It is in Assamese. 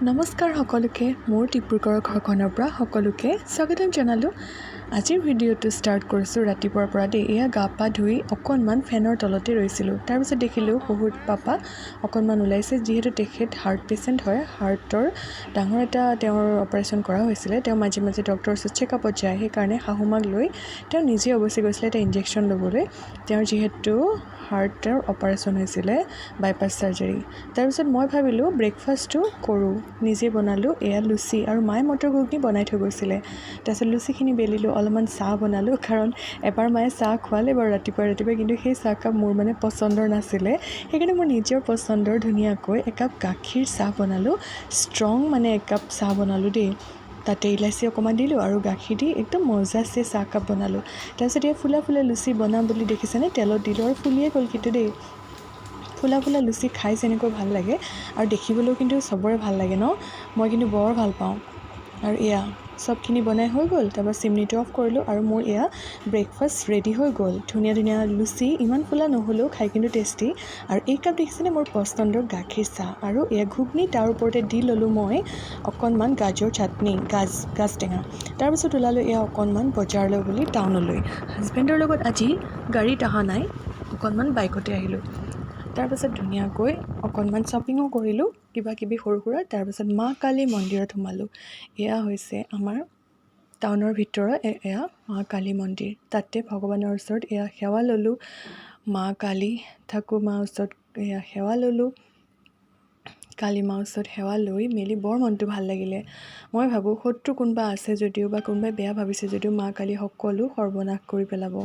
নমস্কাৰ সকলোকে মোৰ টিপুৰগড় ঘৰখনৰ পৰা সকলোকে স্বাগতম জনালোঁ। আজিৰ ভিডিঅ'টো ষ্টাৰ্ট কৰিছোঁ ৰাতিপুৱাৰ পৰা দেই। এয়া গা পা ধুই অকণমান ফেনৰ তলতে ৰৈছিলোঁ। তাৰপিছত দেখিলোঁ শহুৰ পাপা অকণমান ওলাইছে, যিহেতু তেখেত হাৰ্ট পেচেণ্ট হয়। হাৰ্টৰ ডাঙৰ এটা তেওঁৰ অপাৰেশ্যন কৰা হৈছিলে। তেওঁ মাজে মাজে ডক্টৰৰ ওচৰত চেকআপত যায়, সেইকাৰণে শাহুমাক লৈ তেওঁ নিজে অৱশ্যে গৈছিলে এটা ইনজেকশ্যন ল'বলৈ। তেওঁৰ যিহেতু হাৰ্টৰ অপাৰেশ্যন হৈছিলে, বাইপাছ চাৰ্জাৰী। তাৰপিছত মই ভাবিলোঁ ব্ৰেকফাষ্টটো কৰোঁ, নিজে বনালোঁ। এয়া লুচি আৰু মায়ে মটৰ ঘুগনি বনাই থৈ গৈছিলে। তাৰপিছত লুচিখিনি বেলিলোঁ, অলপমান চাহ বনালোঁ, কাৰণ এবাৰ মায়ে চাহ খোৱালে বাৰু ৰাতিপুৱাই, কিন্তু সেই চাহকাপ মোৰ পচন্দৰ নাছিলে। সেইকাৰণে মোৰ নিজৰ পচন্দৰ ধুনীয়াকৈ একাপ গাখীৰ চাহ বনালোঁ। ষ্ট্ৰং একাপ চাহ বনালোঁ দেই। তাতে ইলাচি অকণমান দিলোঁ আৰু গাখীৰ দি একদম মজাছে চাহকাপ বনালোঁ। তাৰপিছত এই ফুলা লুচি বনাম বুলি দেখিছেনে, তেলত দিলোঁ আৰু ফুলিয়ে গ'ল কিন্তু দেই। ফুলা লুচি খাই যেনেকৈ ভাল লাগে আৰু দেখিবলৈও কিন্তু চবৰে ভাল লাগে ন। মই কিন্তু বৰ ভাল পাওঁ। আৰু এয়া চবখিনি বনাই হৈ গ'ল। তাৰপৰা চিমনিটো অফ কৰিলোঁ আৰু মোৰ এয়া ব্ৰেকফাষ্ট ৰেডি হৈ গ'ল। ধুনীয়া লুচি, ইমান ফুলা নহ'লেও খাই কিন্তু টেষ্টি। আৰু এই কাপ দেখিছেনে, মোৰ পচন্দৰ গাখীৰ চাহ আৰু এয়া ঘুগনি। তাৰ ওপৰতে দি ল'লোঁ মই অকণমান গাজৰ চাটনি, গাজ টেঙা। তাৰপিছত ওলালোঁ এয়া অকণমান বজাৰলৈ বুলি, টাউনলৈ। হাজবেণ্ডৰ লগত আজি গাড়ীত অহা নাই, অকণমান বাইকতে আহিলোঁ। তাৰপাছত ধুনীয়াকৈ অকণমান শ্বপিঙো কৰিলোঁ, কিবাকিবি সৰু সুৰা। তাৰপাছত মা কালী মন্দিৰত সোমালোঁ। এয়া হৈছে আমাৰ টাউনৰ ভিতৰত এয়া মা কালী মন্দিৰ। তাতে ভগৱানৰ ওচৰত এয়া সেৱা ল'লোঁ। মা কালী ঠাকুৰ মাৰ ওচৰত এয়া সেৱা ল'লোঁ। কালী মাৰ ওচৰত সেৱা লৈ মেলি বৰ মনটো ভাল লাগিলে। মই ভাবোঁ শত্ৰু কোনোবা আছে যদিও বা কোনোবাই বেয়া ভাবিছে যদিও মা কালী সকলো সৰ্বনাশ কৰি পেলাব।